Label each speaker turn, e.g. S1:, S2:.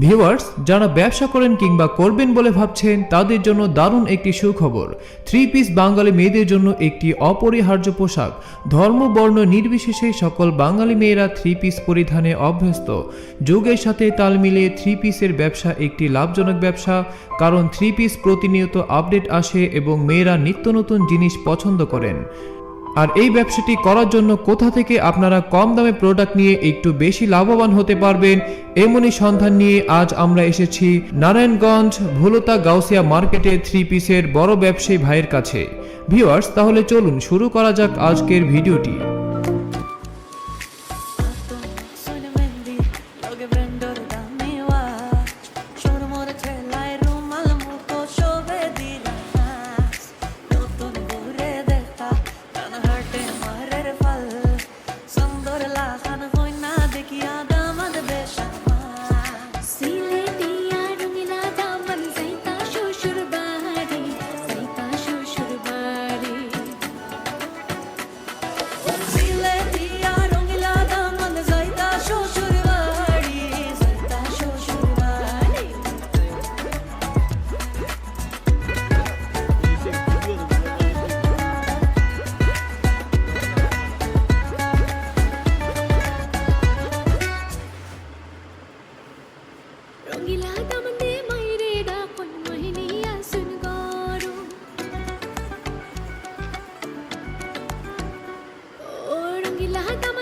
S1: Viewers, যারা ব্যবসা করেন কিংবা করবেন বলে ভাবছেন তাদের জন্য দারুণ একটি সুখবর। থ্রি পিস বাঙালি মেয়েদের জন্য একটি অপরিহার্য পোশাক। ধর্ম বর্ণ নির্বিশেষে সকল বাঙালি মেয়েরা থ্রি পিস পরিধানে অভ্যস্ত। যুগের সাথে তাল মিলিয়ে থ্রি পিসের ব্যবসা একটি লাভজনক ব্যবসা, কারণ থ্রি পিস প্রতিনিয়ত আপডেট আসে এবং মেয়েরা নিত্য নতুন জিনিস পছন্দ করেন। আর এই ব্যবসাটি করার জন্য কোথা থেকে আপনারা কম দামে প্রোডাক্ট নিয়ে একটু বেশি লাভবান হতে পারবেন, এমনই সন্ধান নিয়ে আজ আমরা এসেছি নারায়ণগঞ্জ ভুলতা গাউসিয়া মার্কেটে থ্রি পিসের বড় ব্যবসায়ী ভাইয়ের কাছে। ভিউয়ার্স, তাহলে চলুন শুরু করা যাক আজকের ভিডিওটি।
S2: Rangila